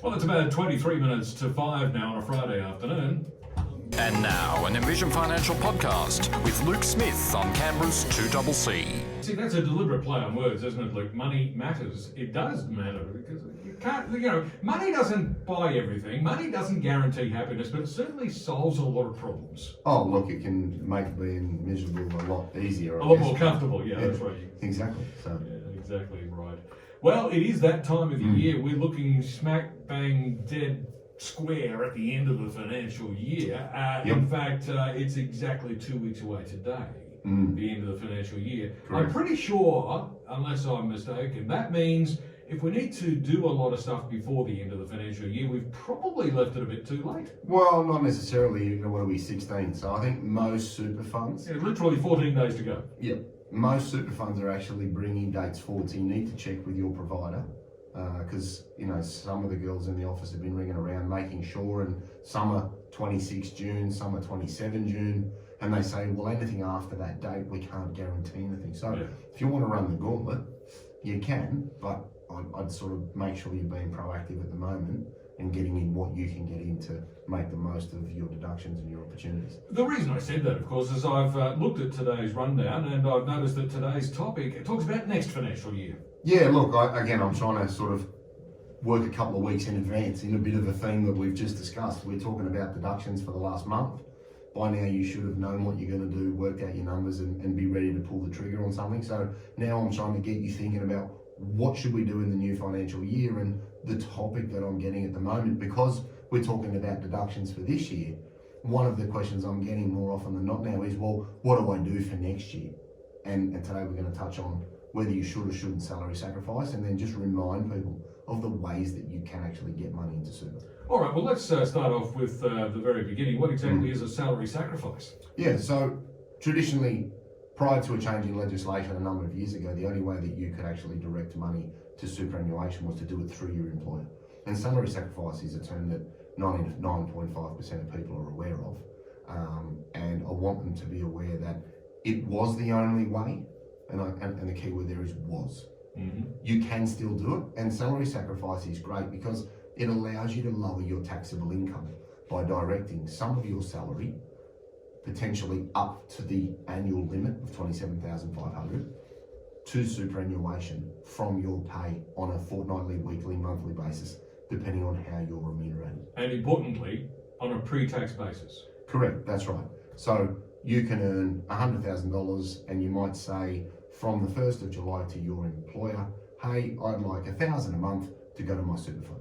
Well, it's about 23 minutes to 5 now on a Friday afternoon. And now, an Envision Financial podcast with Luke Smith on Canberra's 2CC. See, that's a deliberate play on words, isn't it, Luke? Money matters. It does matter because you can't, money doesn't buy everything. Money doesn't guarantee happiness, but it certainly solves a lot of problems. Oh, look, it can make being miserable a lot easier. A lot more comfortable, yeah, that's right. Exactly. So. Yeah, exactly right. Well, it is that time of the year. We're looking smack bang dead square at the end of the financial year. In fact, it's exactly 2 weeks away today, the end of the financial year. Correct. I'm pretty sure, unless I'm mistaken, that means if we need to do a lot of stuff before the end of the financial year, we've probably left it a bit too late. Well, not necessarily. What are we, 16? So I think most super funds... Yeah, literally 14 days to go. Yep. Most super funds are actually bringing dates forward, so you need to check with your provider. Because some of the girls in the office have been ringing around making sure, and some are 26 June, some are 27 June, and they say, well, anything after that date we can't guarantee anything. So if you want to run the gauntlet, you can, but I'd sort of make sure you're being proactive at the moment and getting in what you can get in to make the most of your deductions and your opportunities. The reason I said that, of course, is I've looked at today's rundown and I've noticed that today's topic, it talks about next financial year. Yeah, look, I'm trying to sort of work a couple of weeks in advance in a bit of a theme that we've just discussed. We're talking about deductions for the last month. By now you should have known what you're going to do, worked out your numbers and be ready to pull the trigger on something. So now I'm trying to get you thinking about what should we do in the new financial year, and the topic that I'm getting at the moment, because we're talking about deductions for this year, one of the questions I'm getting more often than not now is, well, what do I do for next year? And today we're going to touch on whether you should or shouldn't salary sacrifice, and then just remind people of the ways that you can actually get money into super. All right, well, let's start off with the very beginning. What exactly is a salary sacrifice? Yeah, so traditionally, prior to a change in legislation a number of years ago, the only way that you could actually direct money to superannuation was to do it through your employer. And salary sacrifice is a term that 99.5% of people are aware of. And I want them to be aware that it was the only way, and the key word there is was. You can still do it, and salary sacrifice is great because it allows you to lower your taxable income by directing some of your salary, potentially up to the annual limit of $27,500, to superannuation from your pay on a fortnightly, weekly, monthly basis, depending on how you're remunerated. And importantly, on a pre-tax basis. Correct, that's right. So you can earn $100,000 and you might say from the 1st of July to your employer, hey, I'd like $1,000 a month to go to my super fund.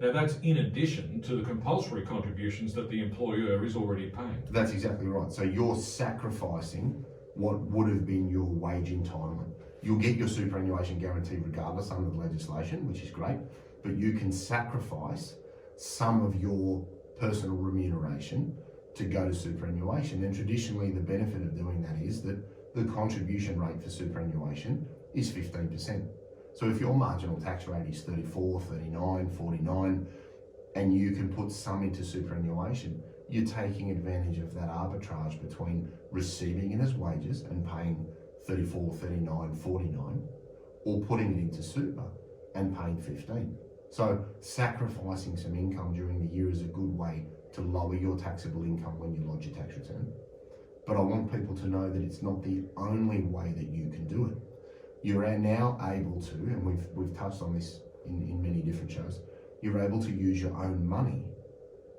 Now that's in addition to the compulsory contributions that the employer is already paying. That's exactly right. So you're sacrificing what would have been your wage entitlement. You'll get your superannuation guarantee regardless under the legislation, which is great, but you can sacrifice some of your personal remuneration to go to superannuation. And traditionally, the benefit of doing that is that the contribution rate for superannuation is 15%. So if your marginal tax rate is 34, 39, 49, and you can put some into superannuation, you're taking advantage of that arbitrage between receiving it as wages and paying 34, 39, 49, or putting it into super and paying 15. So sacrificing some income during the year is a good way to lower your taxable income when you lodge your tax return. But I want people to know that it's not the only way that you can do it. You're now able to, and we've touched on this in many different shows, you're able to use your own money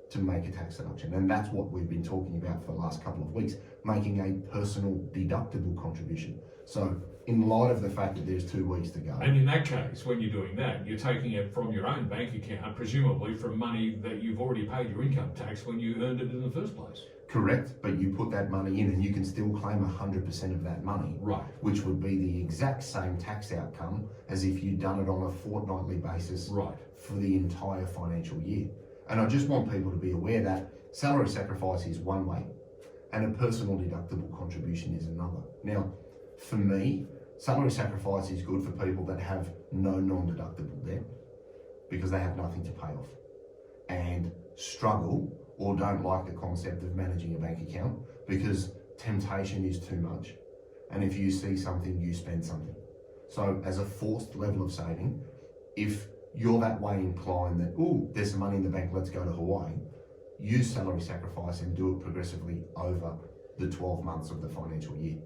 to make a tax deduction. And that's what we've been talking about for the last couple of weeks, making a personal deductible contribution. So in light of the fact that there's 2 weeks to go. And in that case, when you're doing that, you're taking it from your own bank account, presumably from money that you've already paid your income tax when you earned it in the first place. Correct, but you put that money in and you can still claim 100% of that money. Right. Which would be the exact same tax outcome as if you'd done it on a fortnightly basis. Right. For the entire financial year. And I just want people to be aware that salary sacrifice is one way and a personal deductible contribution is another. Now, for me, salary sacrifice is good for people that have no non-deductible debt because they have nothing to pay off and struggle or don't like the concept of managing a bank account because temptation is too much. And if you see something, you spend something. So as a forced level of saving, if you're that way inclined that, oh, there's some money in the bank, let's go to Hawaii, use salary sacrifice and do it progressively over the 12 months of the financial year.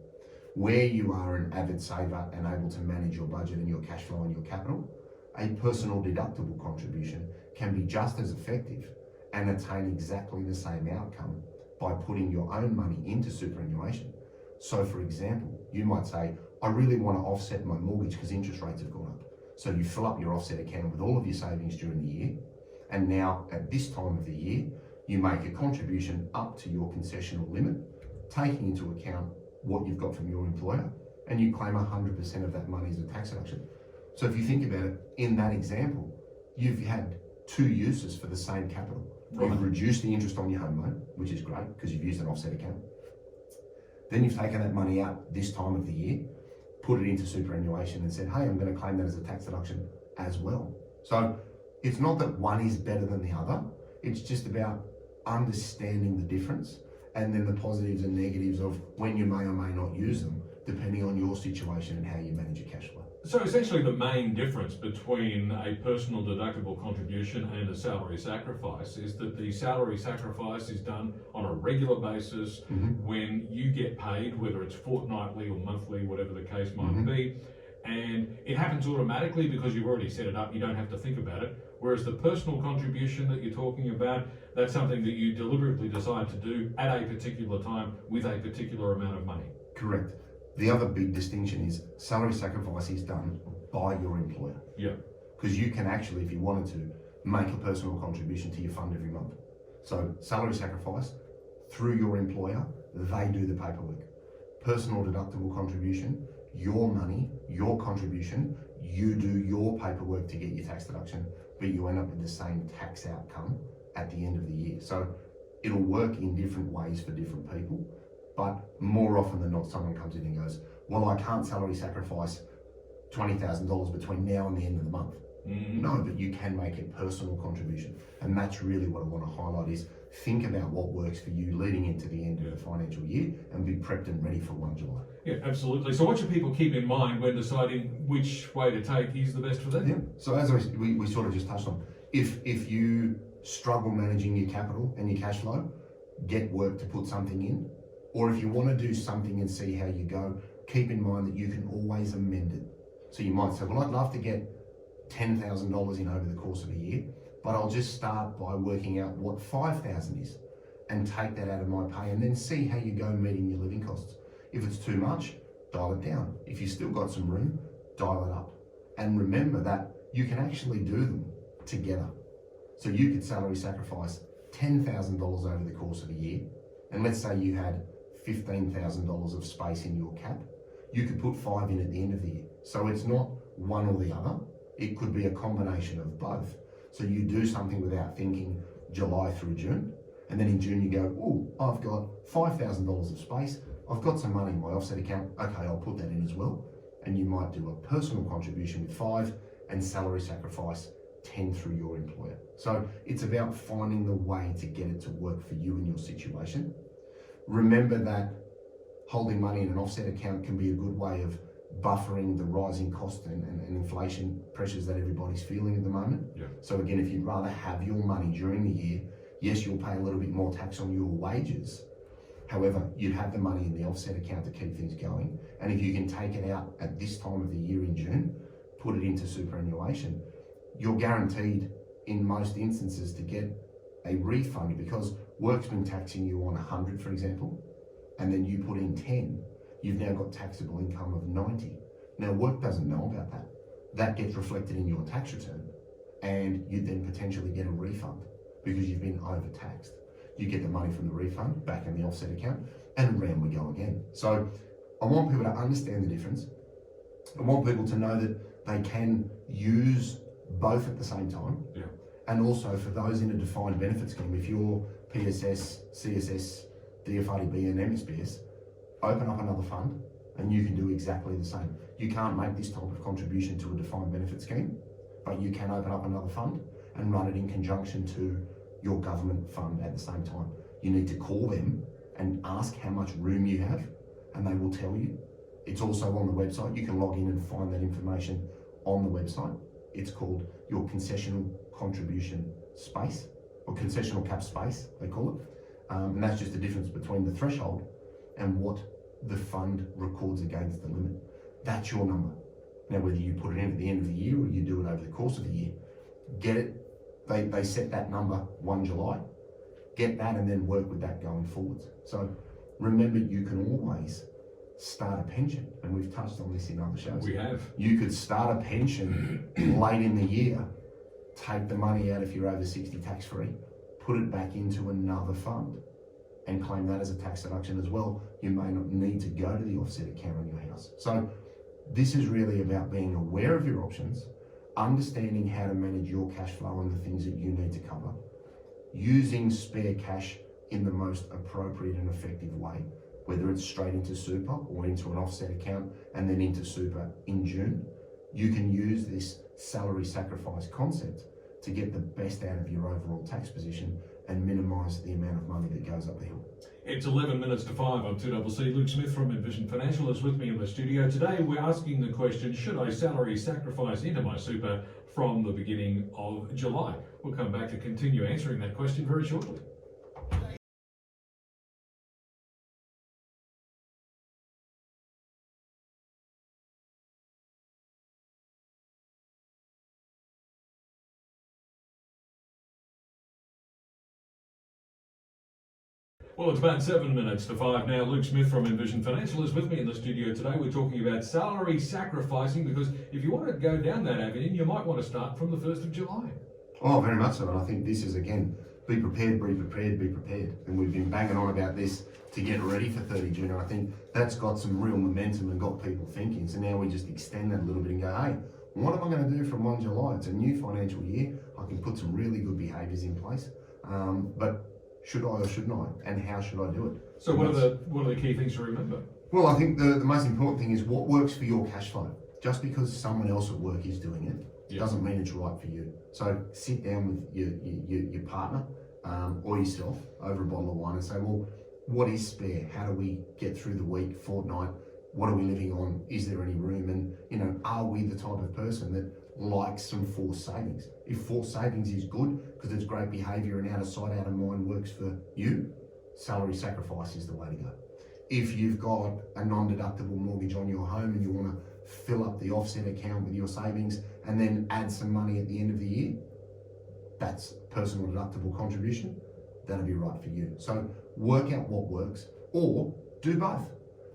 Where you are an avid saver and able to manage your budget and your cash flow and your capital, a personal deductible contribution can be just as effective and attain exactly the same outcome by putting your own money into superannuation. So for example, you might say, I really want to offset my mortgage because interest rates have gone up. So you fill up your offset account with all of your savings during the year. And now at this time of the year, you make a contribution up to your concessional limit, taking into account what you've got from your employer, and you claim 100% of that money as a tax deduction. So if you think about it, in that example, you've had two uses for the same capital. Right. You've reduced the interest on your home loan, which is great because you've used an offset account. Then you've taken that money out this time of the year, put it into superannuation and said, hey, I'm going to claim that as a tax deduction as well. So it's not that one is better than the other. It's just about understanding the difference and then the positives and negatives of when you may or may not use them, depending on your situation and how you manage your cash flow. So essentially the main difference between a personal deductible contribution and a salary sacrifice is that the salary sacrifice is done on a regular basis when you get paid, whether it's fortnightly or monthly, whatever the case might be, and it happens automatically because you've already set it up, you don't have to think about it. Whereas the personal contribution that you're talking about, that's something that you deliberately decide to do at a particular time with a particular amount of money. Correct. The other big distinction is salary sacrifice is done by your employer. Yeah. Because you can actually, if you wanted to, make a personal contribution to your fund every month. So salary sacrifice, through your employer, they do the paperwork. Personal deductible contribution, your money, your contribution, you do your paperwork to get your tax deduction, but you end up with the same tax outcome at the end of the year. So it'll work in different ways for different people. But more often than not, someone comes in and goes, well, I can't salary sacrifice $20,000 between now and the end of the month. No, but you can make a personal contribution. And that's really what I want to highlight is think about what works for you leading into the end of the financial year and be prepped and ready for 1 July. Yeah, absolutely. So what should people keep in mind when deciding which way to take is the best for them? Yeah. So as we sort of just touched on, if you struggle managing your capital and your cash flow, get work to put something in. Or if you want to do something and see how you go, keep in mind that you can always amend it. So you might say, well, I'd love to get $10,000 in over the course of a year, but I'll just start by working out what 5,000 is and take that out of my pay and then see how you go meeting your living costs. If it's too much, dial it down. If you've still got some room, dial it up. And remember that you can actually do them together. So you could salary sacrifice $10,000 over the course of a year, and let's say you had $15,000 of space in your cap, you could put 5 in at the end of the year. So it's not one or the other, it could be a combination of both. So you do something without thinking July through June, and then in June you go, oh, I've got $5,000 of space, I've got some money in my offset account, okay, I'll put that in as well. And you might do a personal contribution with 5 and salary sacrifice 10 through your employer. So it's about finding the way to get it to work for you and your situation. Remember that holding money in an offset account can be a good way of buffering the rising cost and inflation pressures that everybody's feeling at the moment. Yeah. So again, if you'd rather have your money during the year, yes, you'll pay a little bit more tax on your wages. However, you'd have the money in the offset account to keep things going. And if you can take it out at this time of the year in June, put it into superannuation, you're guaranteed in most instances to get a refund because work's been taxing you on 100, for example, and then you put in 10, you've now got taxable income of 90. Now work doesn't know about that. That gets reflected in your tax return and you then potentially get a refund because you've been overtaxed. You get the money from the refund back in the offset account and around we go again. So I want people to understand the difference. I want people to know that they can use both at the same time. Yeah. And also for those in a defined benefit scheme, if you're PSS, CSS, DFRDB and MSBS, open up another fund and you can do exactly the same. You can't make this type of contribution to a defined benefit scheme, but you can open up another fund and run it in conjunction to your government fund at the same time. You need to call them and ask how much room you have and they will tell you. It's also on the website. You can log in and find that information on the website. It's called your concessional contribution space, or concessional cap space, they call it. And that's just the difference between the threshold and what the fund records against the limit. That's your number. Now, whether you put it in at the end of the year or you do it over the course of the year, get it. They set that number 1 July. Get that and then work with that going forwards. So remember, you can always start a pension, and we've touched on this in other shows. We have. You could start a pension late in the year, take the money out if you're over 60 tax-free, put it back into another fund and claim that as a tax deduction as well. You may not need to go to the offset account on your house. So this is really about being aware of your options, understanding how to manage your cash flow and the things that you need to cover, using spare cash in the most appropriate and effective way, whether it's straight into super or into an offset account and then into super in June. You can use this salary sacrifice concept to get the best out of your overall tax position and minimise the amount of money that goes up the hill. It's 11 minutes to 5 on 2CC. Luke Smith from Envision Financial is with me in the studio. Today we're asking the question, should I salary sacrifice into my super from the beginning of July? We'll come back to continue answering that question very shortly. Well, it's about 7 minutes to 5 now. Luke Smith from Envision Financial is with me in the studio today. We're talking about salary sacrificing, because if you want to go down that avenue, you might want to start from the 1st of July. Oh, very much so. And I think this is, again, be prepared, be prepared, be prepared. And we've been banging on about this to get ready for 30 June. And I think that's got some real momentum and got people thinking. So now we just extend that a little bit and go, hey, what am I going to do from 1 July? It's a new financial year. I can put some really good behaviours in place. But should I or shouldn't I? And how should I do it? So what are the key things to remember? Well, I think the most important thing is what works for your cash flow. Just because someone else at work is doing it doesn't mean it's right for you. So sit down with your partner or yourself over a bottle of wine and say, well, what is spare? How do we get through the week, fortnight? What are we living on? Is there any room? And, are we the type of person that likes some forced savings? If forced savings is good because it's great behaviour and out of sight, out of mind works for you, salary sacrifice is the way to go. If you've got a non-deductible mortgage on your home and you want to fill up the offset account with your savings and then add some money at the end of the year, that's personal deductible contribution. That'll be right for you. So work out what works, or do both.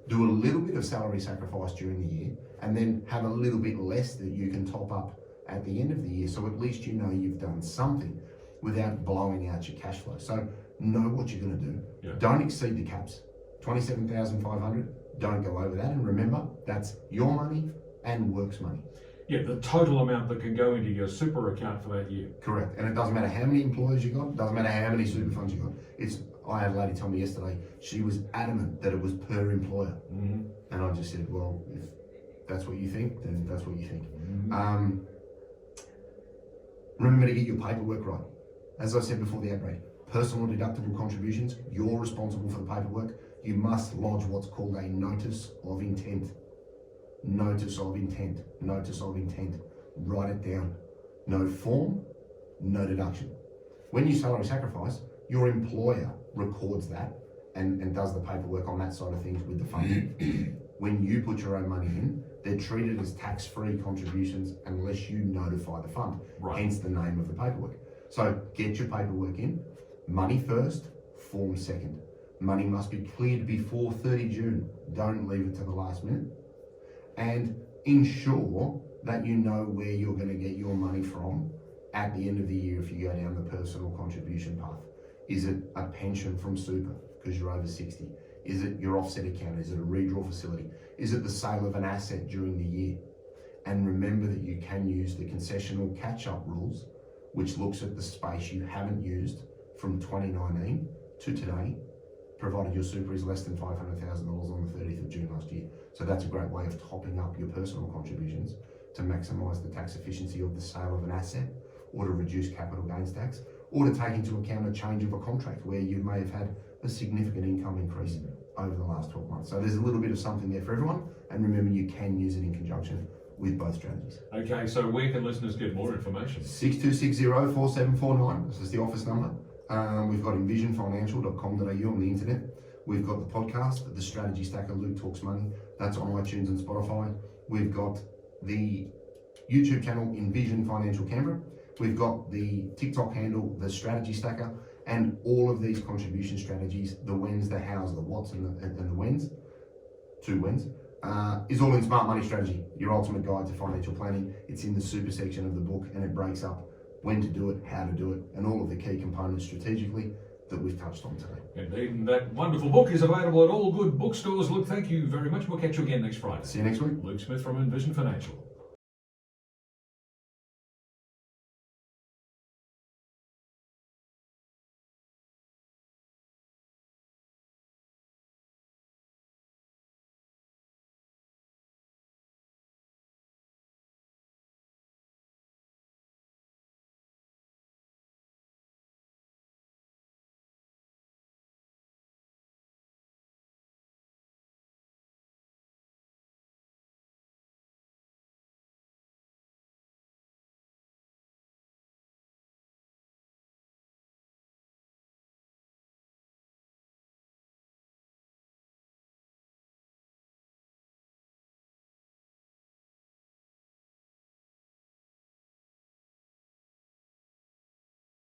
Do a little bit of salary sacrifice during the year and then have a little bit less that you can top up at the end of the year. So at least you know you've done something without blowing out your cash flow. So know what you're going to do. Yeah. Don't exceed the caps. 27,500. Don't go over that. And remember, that's your money and works money. Yeah, the total amount that can go into your super account for that year. Correct. And it doesn't matter how many employees you got. It doesn't matter how many super funds you got. I had a lady tell me yesterday, she was adamant that it was per employer. Mm-hmm. And I just said, well, if that's what you think, then that's what you think. Mm-hmm. Remember to get your paperwork right. As I said before the outbreak, personal deductible contributions, you're responsible for the paperwork. You must lodge what's called a notice of intent. Notice of intent. Notice of intent. Write it down. No form, no deduction. When you salary sacrifice, your employer records that and does the paperwork on that side of things with the fund. When you put your own money in, they're treated as tax-free contributions unless you notify the fund, hence the name of the paperwork. So get your paperwork in, money first, form second. Money must be cleared before 30 June. Don't leave it to the last minute. And ensure that you know where you're going to get your money from at the end of the year if you go down the personal contribution path. Is it a pension from super because you're over 60? Is it your offset account? Is it a redraw facility? Is it the sale of an asset during the year? And remember that you can use the concessional catch-up rules, which looks at the space you haven't used from 2019 to today, provided your super is less than $500,000 on the 30th of June last year. So that's a great way of topping up your personal contributions to maximise the tax efficiency of the sale of an asset, or to reduce capital gains tax, or to take into account a change of a contract where you may have had a significant income increase over the last 12 months. So there's a little bit of something there for everyone, and remember you can use it in conjunction with both strategies. Okay, so where can listeners get more information? 6260-4749, this is the office number. We've got envisionfinancial.com.au on the internet. We've got the podcast, The Strategy Stacker, Luke Talks Money. That's on iTunes and Spotify. We've got the YouTube channel, Envision Financial Canberra. We've got the TikTok handle, The Strategy Stacker, and all of these contribution strategies, the whens, the hows, the whats, and the whens, 2 whens, is all in Smart Money Strategy, your ultimate guide to financial planning. It's in the super section of the book, and it breaks up when to do it, how to do it, and all of the key components strategically that we've touched on today. Indeed, and that wonderful book is available at all good bookstores. Luke, thank you very much. We'll catch you again next Friday. See you next week. Luke Smith from Envision Financial.